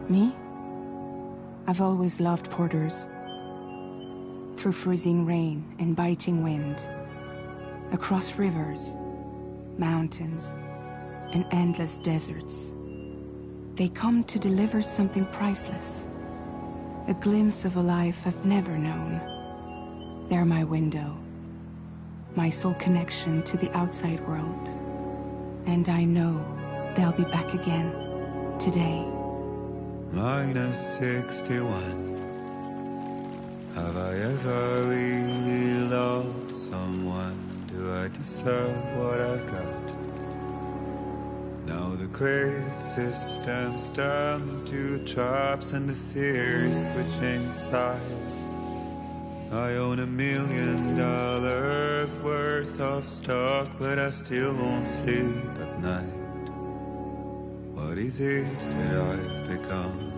Me? I've always loved porters. Through freezing rain and biting wind, across rivers, mountains, and endless deserts, they come to deliver something priceless. A glimpse of a life I've never known. They're my window, my sole connection to the outside world. And I know they'll be back again, today. -61. Have I ever really loved someone? Do I deserve what I've got? Now the great systems turn into traps and the fear is switching sides. I own $1 million worth of stock, but I still won't sleep at night. What is it that I've become?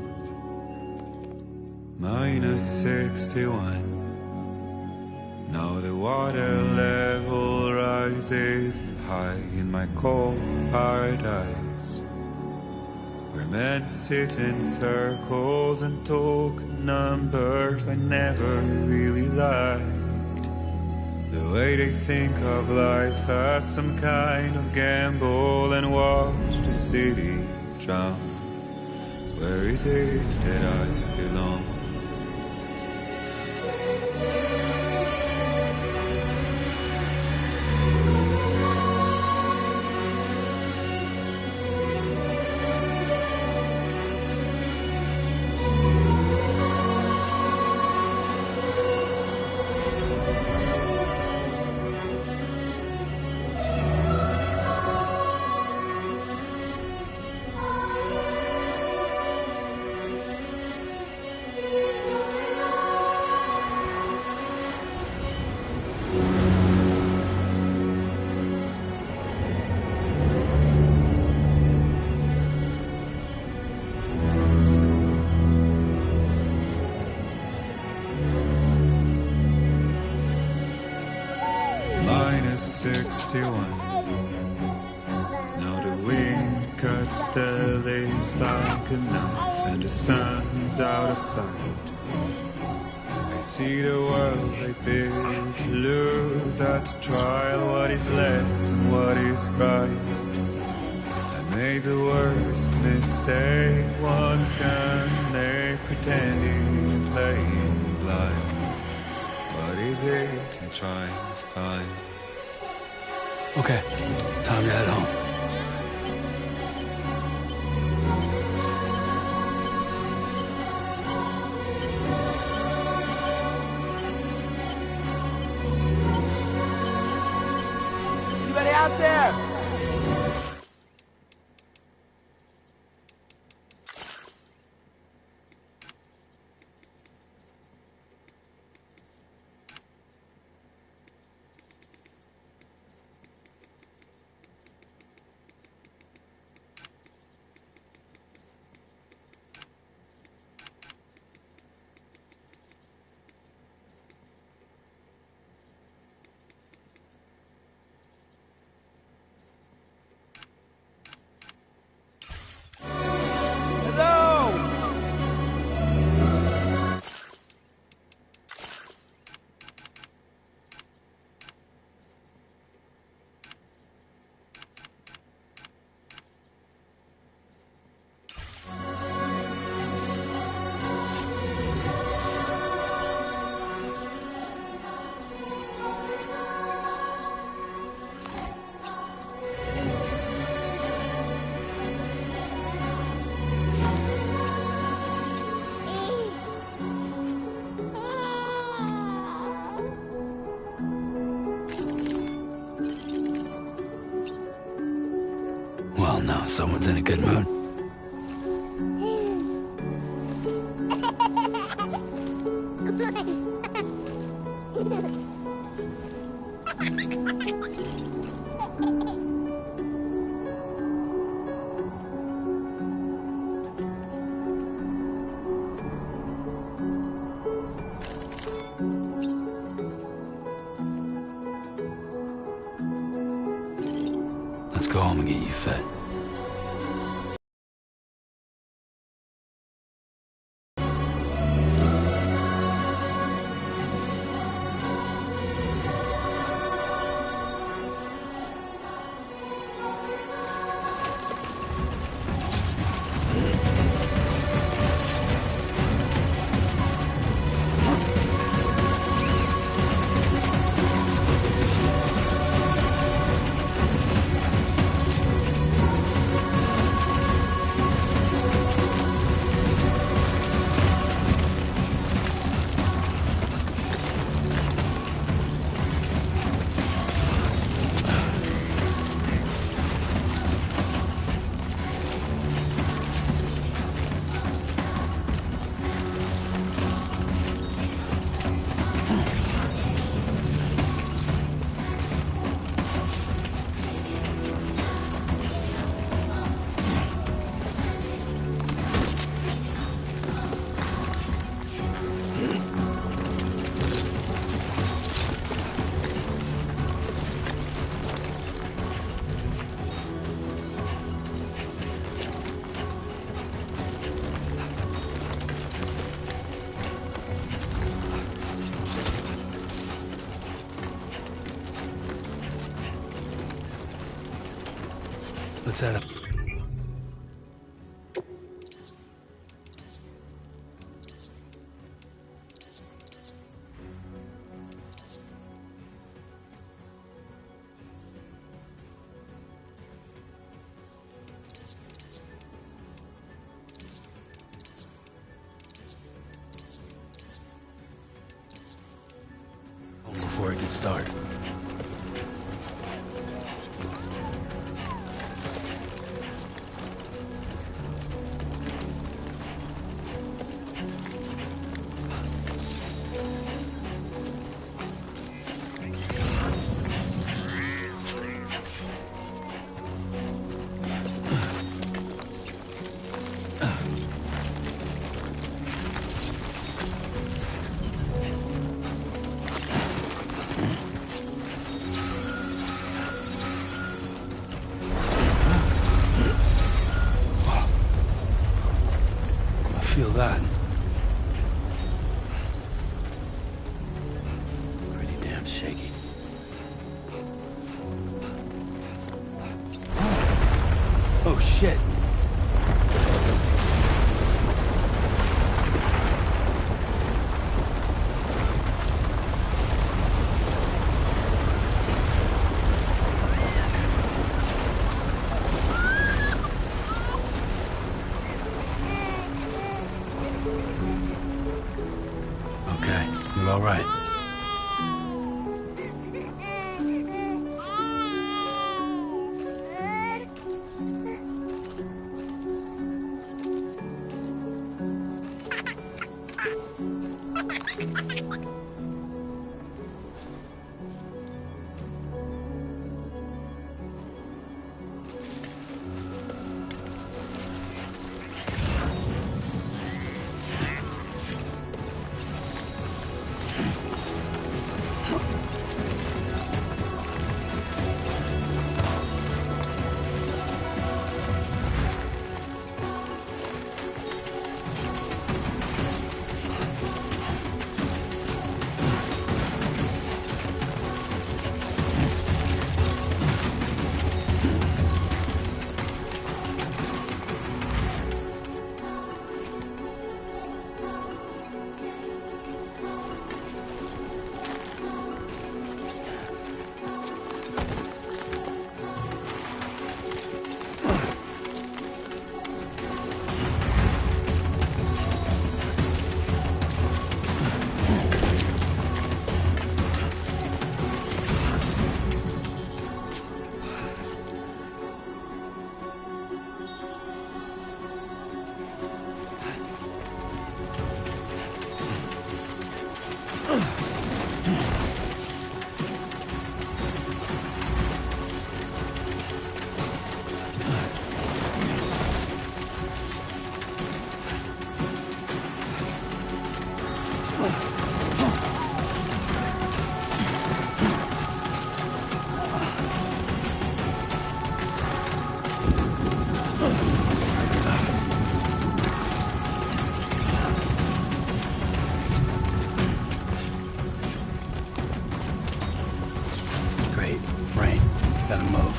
-61. Now the water level rises high in my cold paradise, where men sit in circles and talk numbers I never really liked. The way they think of life as some kind of gamble and watch the city drown. Where is it that I belong? Minus 61. Now the wind cuts the leaves like a knife, and the sun is out of sight. I see the world they build to lose at the trial, what is left and what is right. I made the worst mistake one can make, pretending and playing blind. What is it I'm trying to find? Okay, time to head home. Anybody out there? Well, now someone's in a good mood. Let's go home and get you fed. Let's head up. Before it gets dark. Feel that. Pretty damn shaky. Oh shit. Okay, you're all right. Great. Rain. Gotta move.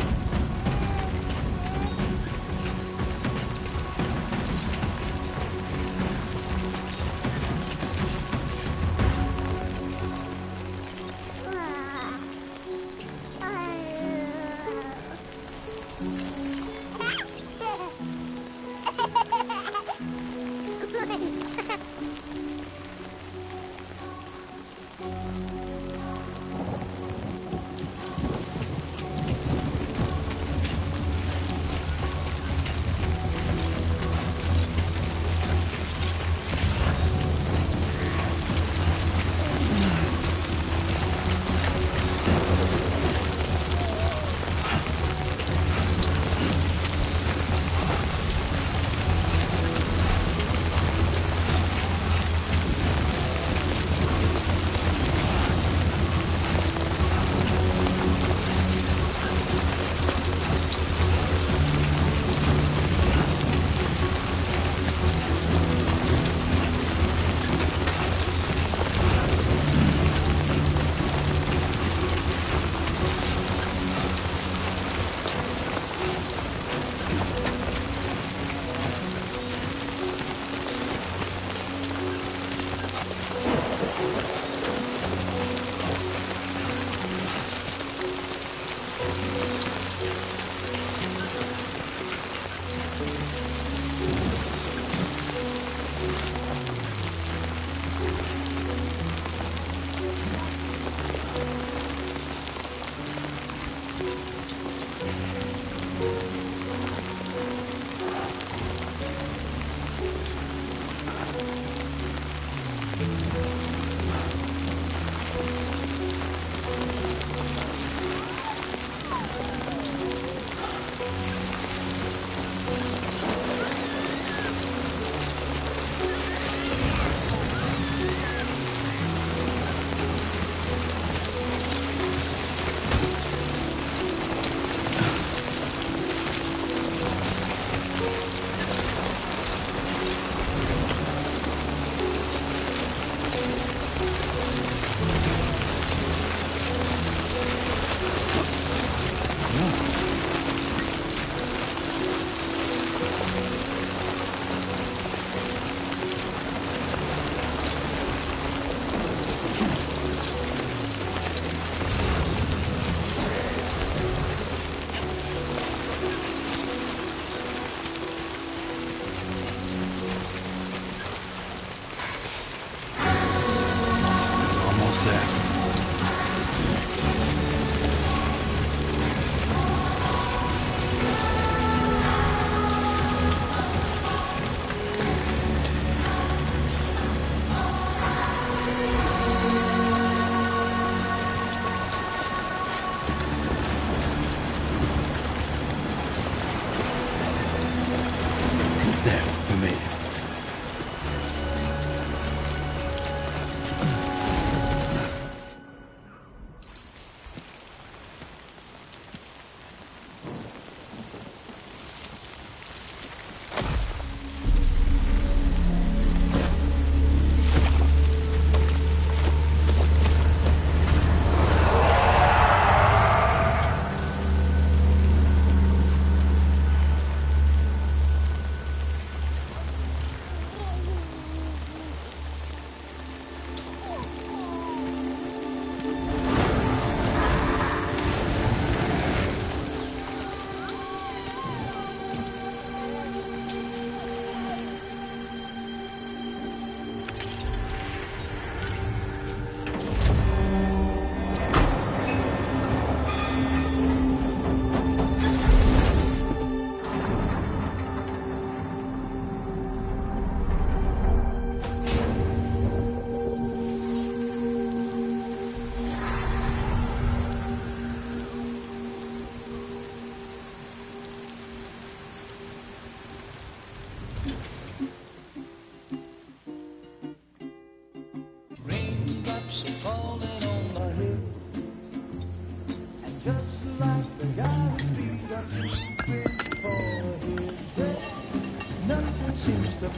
Not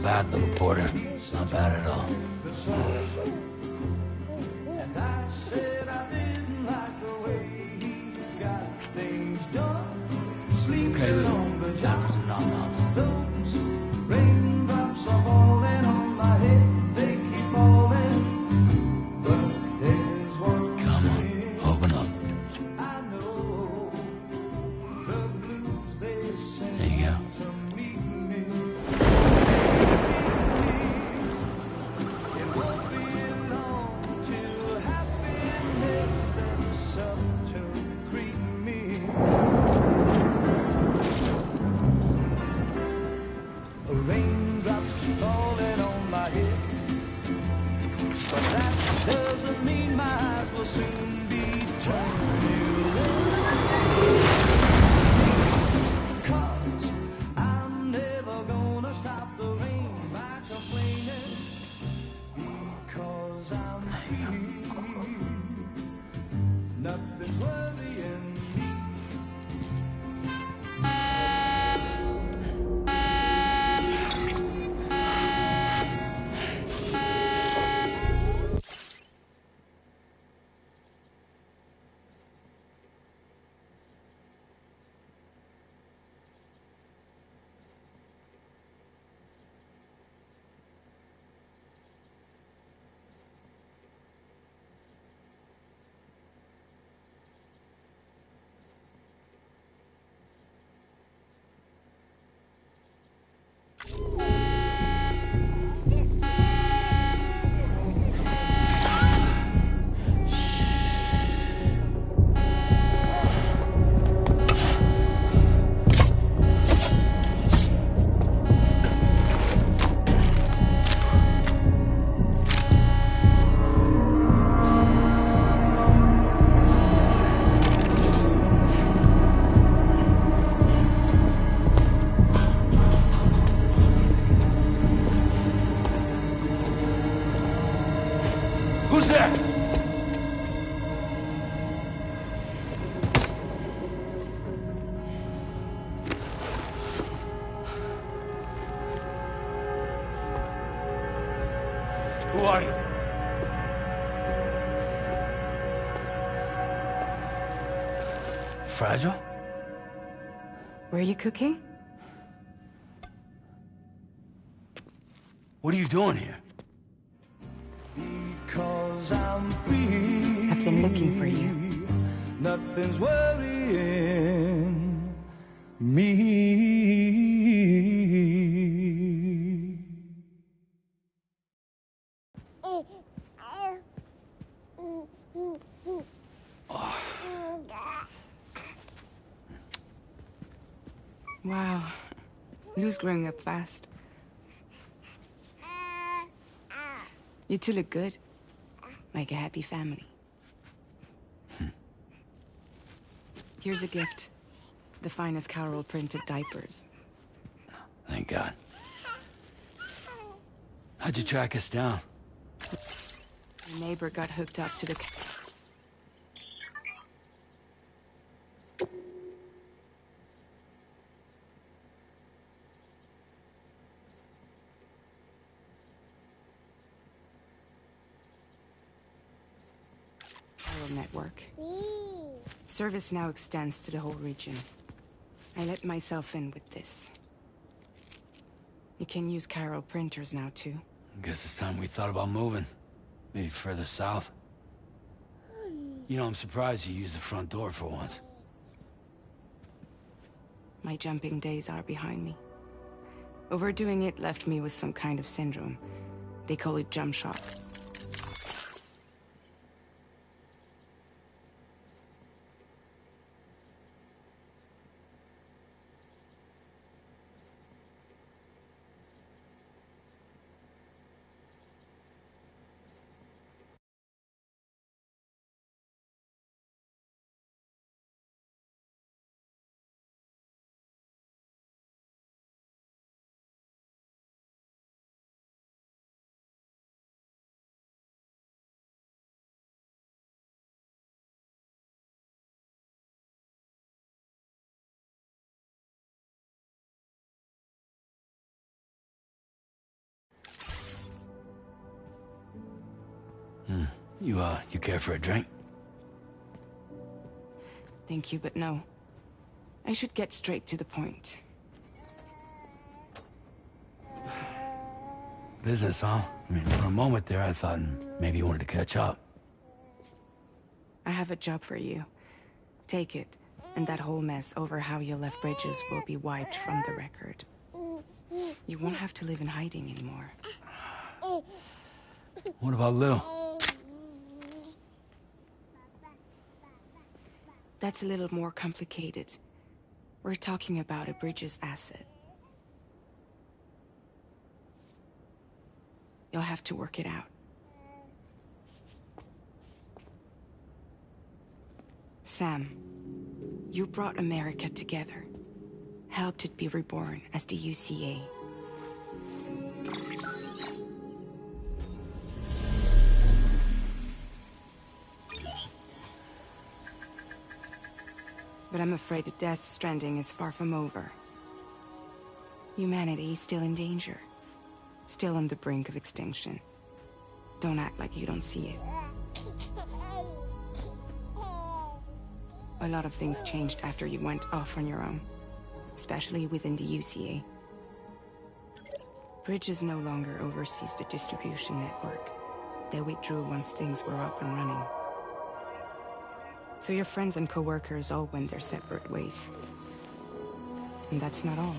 bad, little Porter. Not bad at all. Okay, Lou. Time for some nom-noms. Raindrops are falling on my head, they keep falling. But there's one Come on, open up. I know, the blues they sing There you go. to meet me. It won't be long till happiness steps up to greet me. Raindrops falling on my head, but that doesn't mean my eyes will soon be turning red. 'Cause I'm never gonna stop the rain by complaining, because I'm free. Nothing's worrying me. Who's there? Who are you? Fragile? Were you cooking? What are you doing here? Because I'm free. I've been looking for you. Nothing's worrying me. Wow. Lou's growing up fast. You two look good. Like a happy family. Here's a gift. The finest Carol printed diapers. Thank God. How'd you track us down? My neighbor got hooked up to the... Carol network. Service now extends to the whole region. I let myself in with this. You can use Carol printers now, too. Guess it's time we thought about moving. Maybe further south. You know, I'm surprised you used the front door for once. My jumping days are behind me. Overdoing it left me with some kind of syndrome. They call it jump shock. You care for a drink? Thank you, but no. I should get straight to the point. Business, huh? I mean, for a moment there, I thought maybe you wanted to catch up. I have a job for you. Take it, and that whole mess over how you left Bridges will be wiped from the record. You won't have to live in hiding anymore. What about Lou? That's a little more complicated. We're talking about a Bridges asset. You'll have to work it out. Sam, you brought America together. Helped it be reborn as the UCA. But I'm afraid that Death Stranding is far from over. Humanity is still in danger. Still on the brink of extinction. Don't act like you don't see it. A lot of things changed after you went off on your own. Especially within the UCA. Bridges no longer oversees the distribution network. They withdrew once things were up and running. So your friends and co-workers all went their separate ways. And that's not all.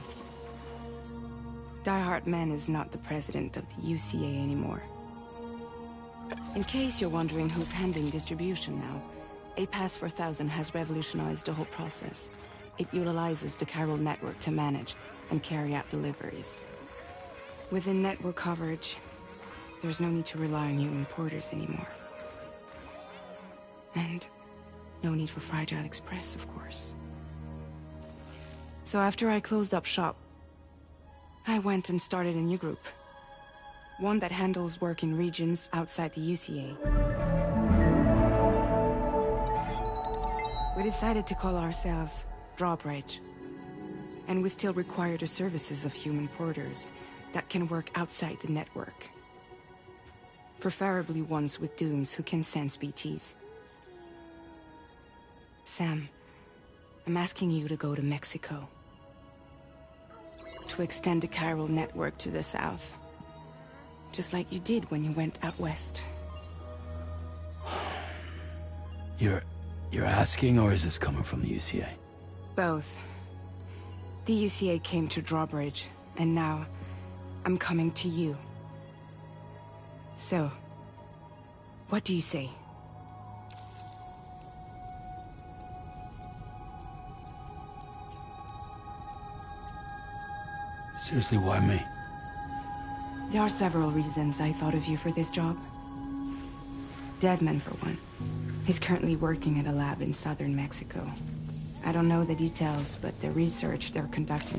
Die Hard Man is not the president of the UCA anymore. In case you're wondering who's handling distribution now, A Pass 4000 has revolutionized the whole process. It utilizes the chiral network to manage and carry out deliveries. Within network coverage, there's no need to rely on human porters anymore. And no need for Fragile Express, of course. So after I closed up shop, I went and started a new group. One that handles work in regions outside the UCA. We decided to call ourselves Drawbridge. And we still require the services of human porters that can work outside the network. Preferably ones with dooms who can sense BTs. Sam, I'm asking you to go to Mexico. To extend the chiral network to the south. Just like you did when you went out west. You're asking, or is this coming from the UCA? Both. The UCA came to Drawbridge, and now I'm coming to you. So, what do you say? Seriously, why me? There are several reasons I thought of you for this job. Deadman, for one. He's currently working at a lab in southern Mexico. I don't know the details, but the research they're conducting...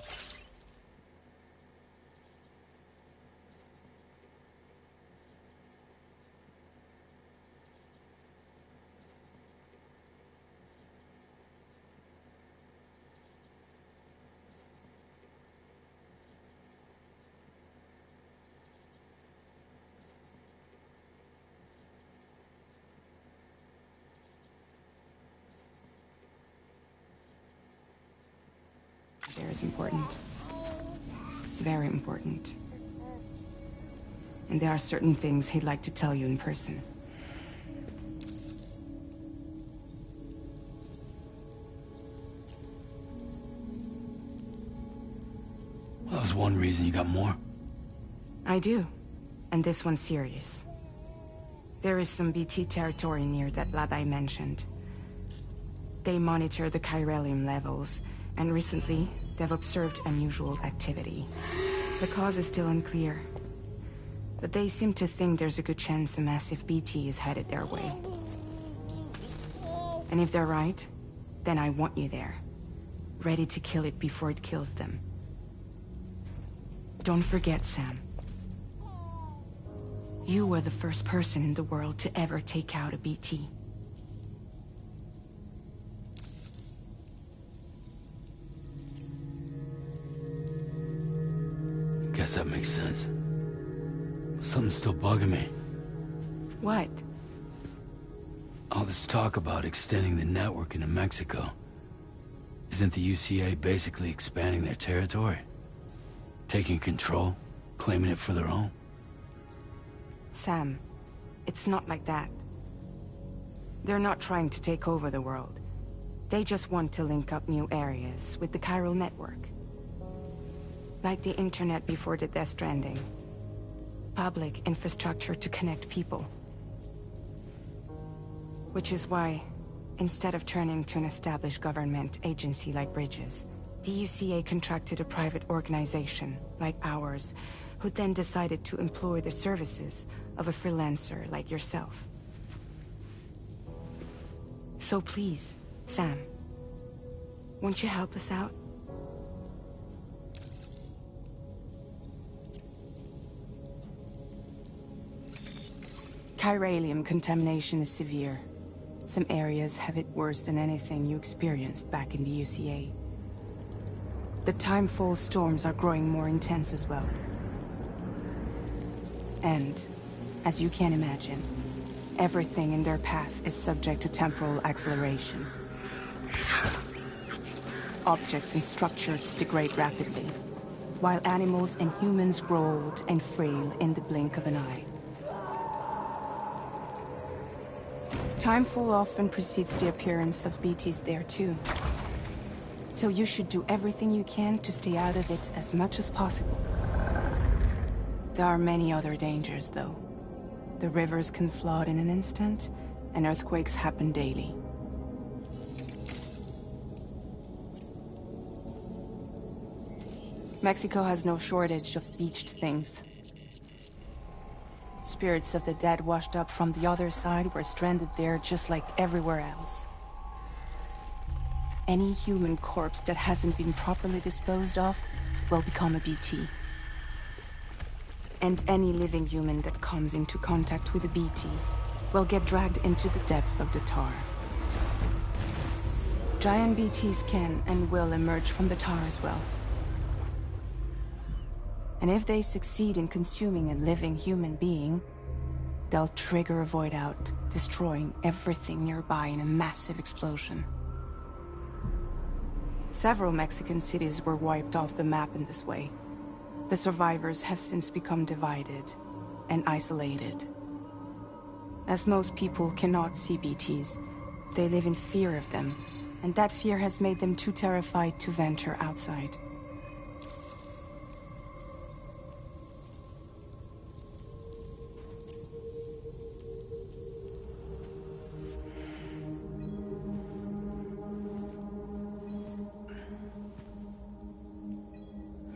there is important. Very important. And there are certain things he'd like to tell you in person. Well, that was one reason. You got more? I do. And this one's serious. There is some BT territory near that lab I mentioned. They monitor the chiralium levels, and recently, they've observed unusual activity. The cause is still unclear, but they seem to think there's a good chance a massive BT is headed their way. And if they're right, then I want you there, ready to kill it before it kills them. Don't forget, Sam. You were the first person in the world to ever take out a BT. Guess that makes sense. But something's still bugging me. What? All this talk about extending the network into Mexico. Isn't the UCA basically expanding their territory? Taking control? Claiming it for their own? Sam, it's not like that. They're not trying to take over the world. They just want to link up new areas with the chiral network. Like the internet before the Death Stranding. Public infrastructure to connect people. Which is why, instead of turning to an established government agency like Bridges, the UCA contracted a private organization, like ours, who then decided to employ the services of a freelancer like yourself. So please, Sam, won't you help us out? Chiralium contamination is severe. Some areas have it worse than anything you experienced back in the UCA. The timefall storms are growing more intense as well. And, as you can imagine, everything in their path is subject to temporal acceleration. Objects and structures degrade rapidly, while animals and humans grow old and frail in the blink of an eye. Timefall often precedes the appearance of BTs there too. So you should do everything you can to stay out of it as much as possible. There are many other dangers, though. The rivers can flood in an instant, and earthquakes happen daily. Mexico has no shortage of beached things. Spirits of the dead washed up from the other side were stranded there just like everywhere else. Any human corpse that hasn't been properly disposed of will become a BT. And any living human that comes into contact with a BT will get dragged into the depths of the tar. Giant BTs can and will emerge from the tar as well. And if they succeed in consuming a living human being, they'll trigger a void out, destroying everything nearby in a massive explosion. Several Mexican cities were wiped off the map in this way. The survivors have since become divided and isolated. As most people cannot see BTs, they live in fear of them, and that fear has made them too terrified to venture outside.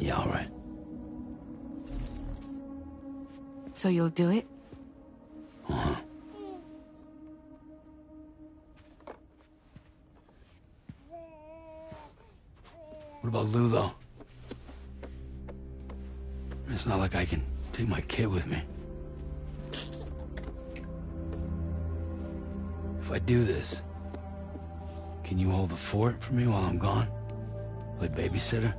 Yeah, all right. So you'll do it? Uh-huh. What about Lou, though? It's not like I can take my kid with me. If I do this, can you hold the fort for me while I'm gone? Play babysitter?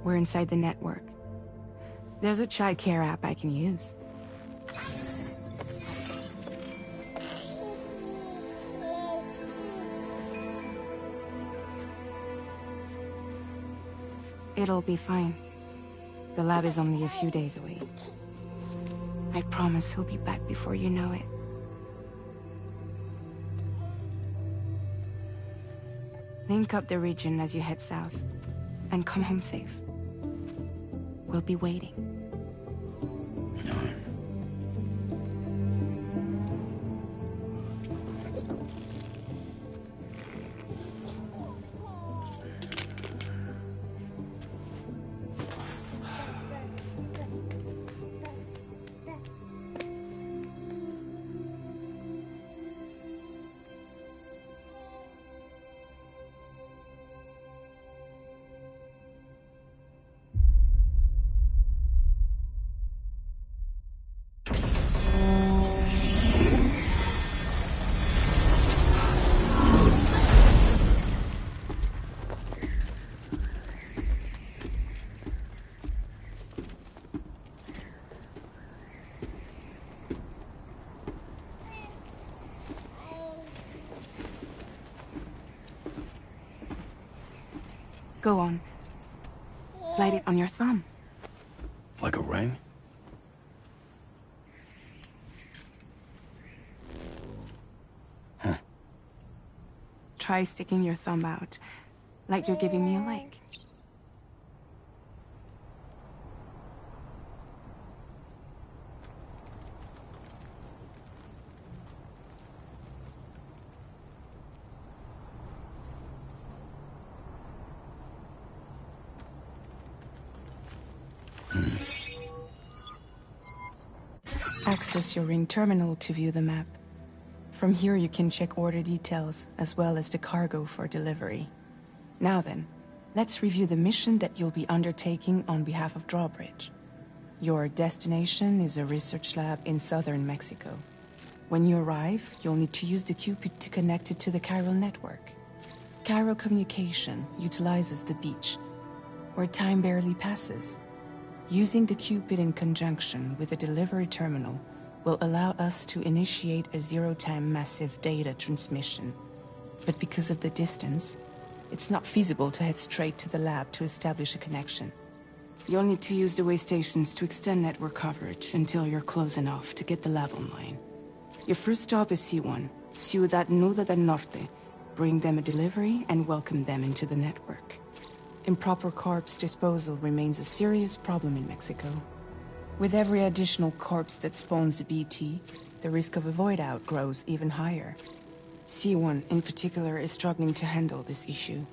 We're inside the network. There's a child care app I can use. It'll be fine. The lab is only a few days away. I promise he'll be back before you know it. Link up the region as you head south, and come home safe. We'll be waiting. All right. Go on. Slide it on your thumb. Like a ring? Try sticking your thumb out, like you're giving me a like. Access your ring terminal to view the map. From here you can check order details, as well as the cargo for delivery. Now then, let's review the mission that you'll be undertaking on behalf of Drawbridge. Your destination is a research lab in southern Mexico. When you arrive, you'll need to use the Cupid to connect it to the chiral network. Chiral communication utilizes the beach, where time barely passes. Using the Cupid in conjunction with a delivery terminal will allow us to initiate a zero-time massive data transmission. But because of the distance, it's not feasible to head straight to the lab to establish a connection. You'll need to use the way stations to extend network coverage until you're close enough to get the lab online. Your first stop is C1, Ciudad Nuda del Norte. Bring them a delivery and welcome them into the network. Improper corpse disposal remains a serious problem in Mexico. With every additional corpse that spawns a BT, the risk of a void out grows even higher. C1 in particular is struggling to handle this issue.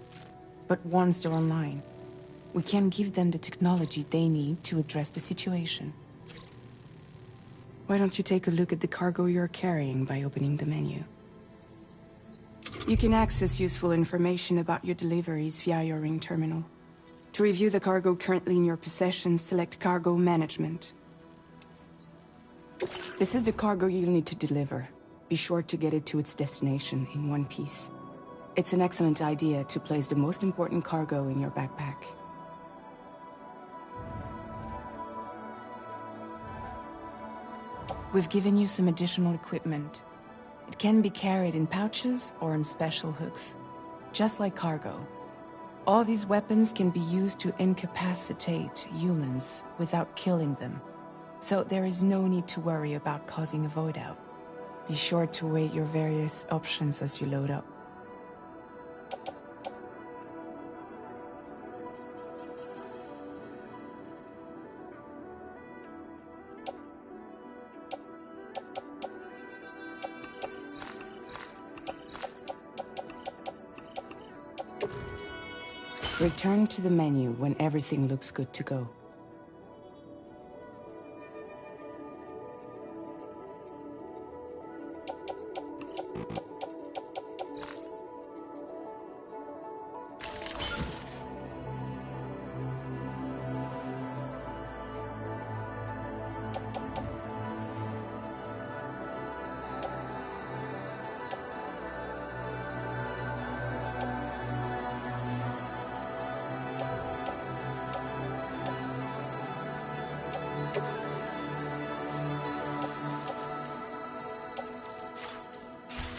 But once they're online, we can give them the technology they need to address the situation. Why don't you take a look at the cargo you're carrying by opening the menu? You can access useful information about your deliveries via your ring terminal. To review the cargo currently in your possession, select Cargo Management. This is the cargo you'll need to deliver. Be sure to get it to its destination in one piece. It's an excellent idea to place the most important cargo in your backpack. We've given you some additional equipment. It can be carried in pouches or in special hooks, just like cargo. All these weapons can be used to incapacitate humans without killing them, so there is no need to worry about causing a void out. Be sure to weigh your various options as you load up. Return to the menu when everything looks good to go.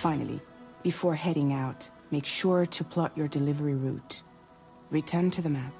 Finally, before heading out, make sure to plot your delivery route. Return to the map.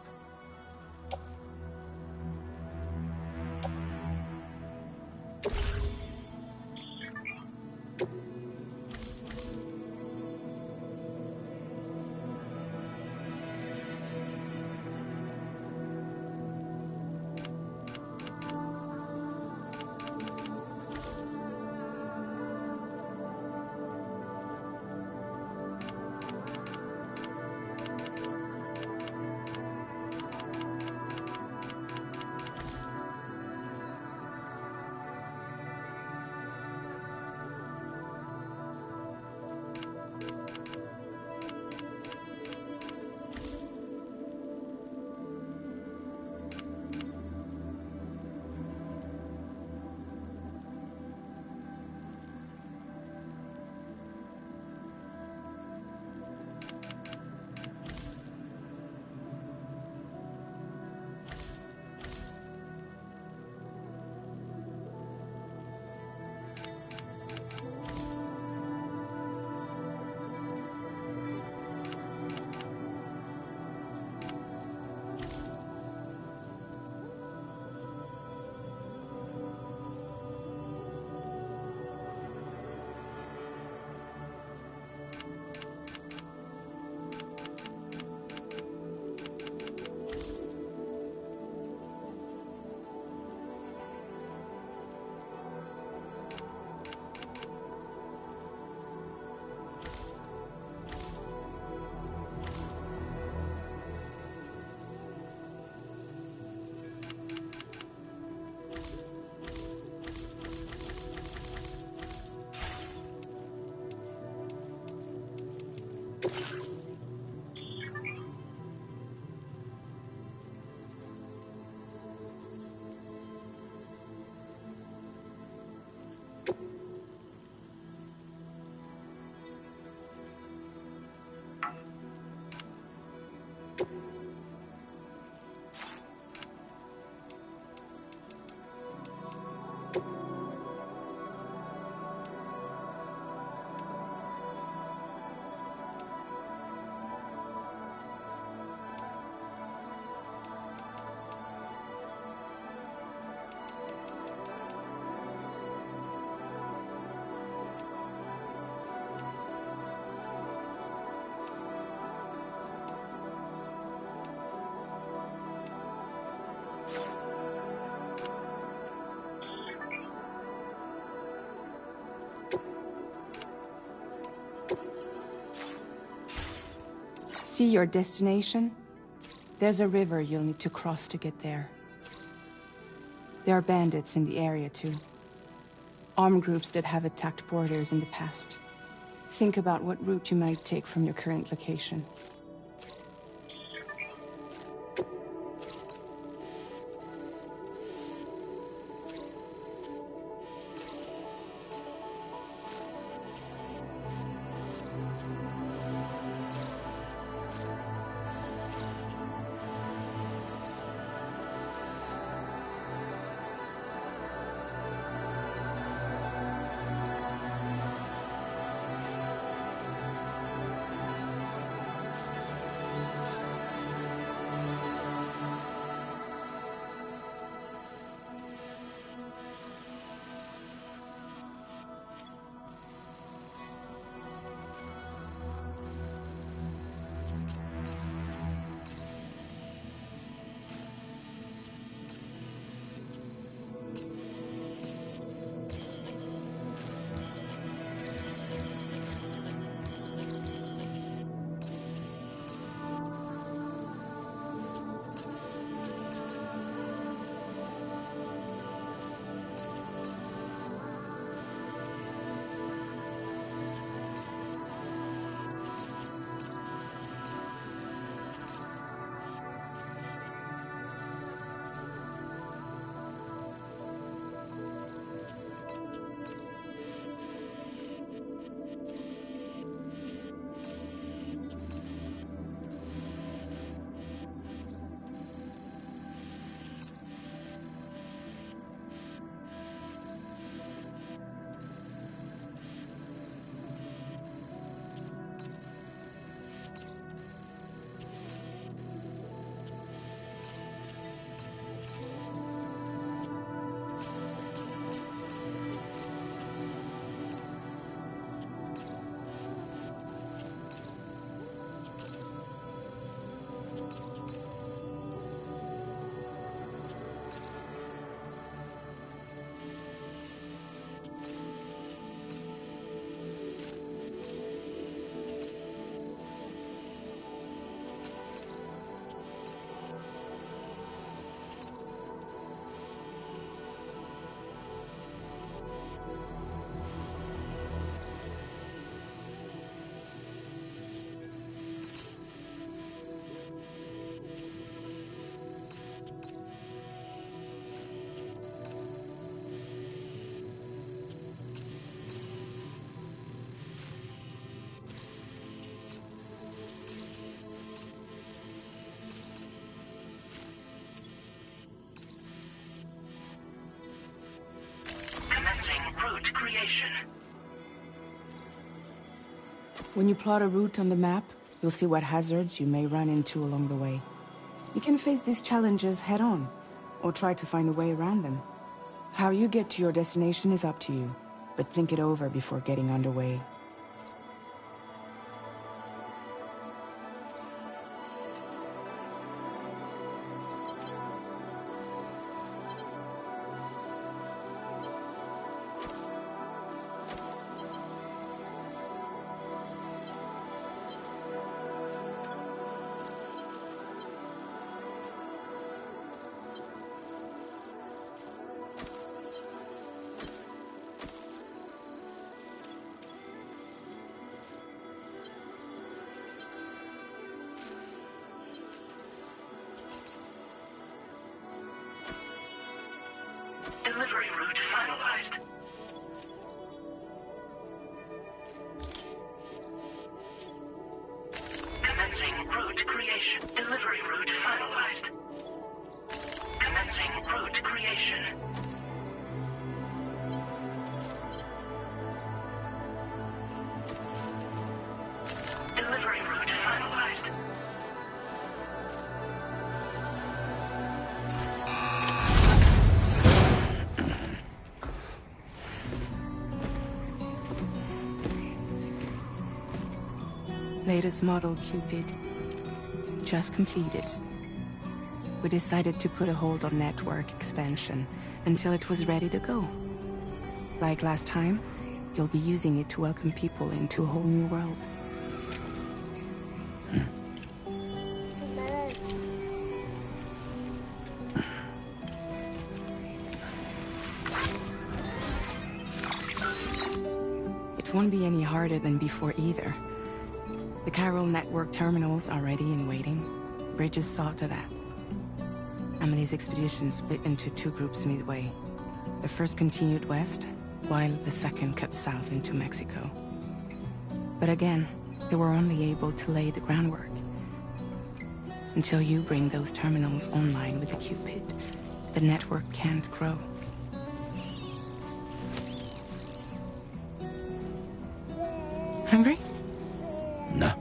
See your destination? There's a river you'll need to cross to get there. There are bandits in the area too. Armed groups that have attacked borders in the past. Think about what route you might take from your current location. Route creation. When you plot a route on the map, you'll see what hazards you may run into along the way. You can face these challenges head-on, or try to find a way around them. How you get to your destination is up to you, but think it over before getting underway. Delivery route finalized. configuration. Delivery route finalized. Commencing route creation. Delivery route finalized. Latest model Cupid. Just completed. We decided to put a hold on network expansion until it was ready to go. Like last time, you'll be using it to welcome people into a whole new world. It won't be any harder than before either. The Chiral network terminals are ready and waiting. Bridges saw to that. Emily's expedition split into two groups midway. The first continued west, while the second cut south into Mexico. But again, they were only able to lay the groundwork. Until you bring those terminals online with the Cupid, the network can't grow. Hungry? No.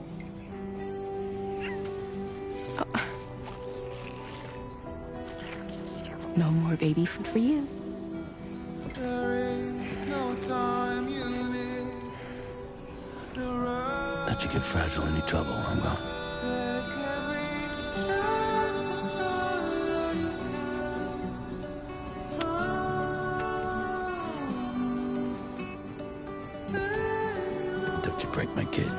No more baby food for you. Let you get fragile, any trouble, I'm gone. Don't you break my kid.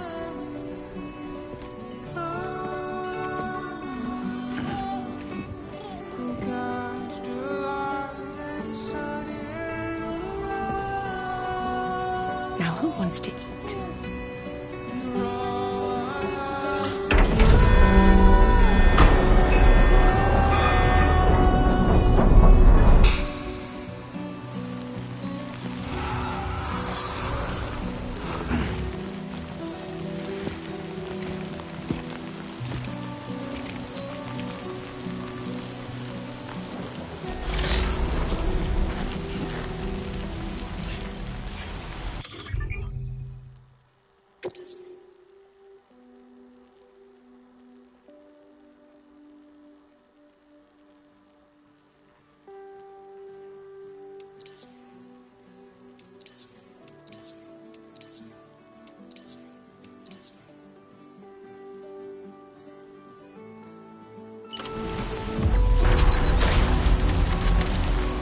Now who wants to eat?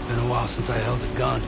Been a while since I held a gun.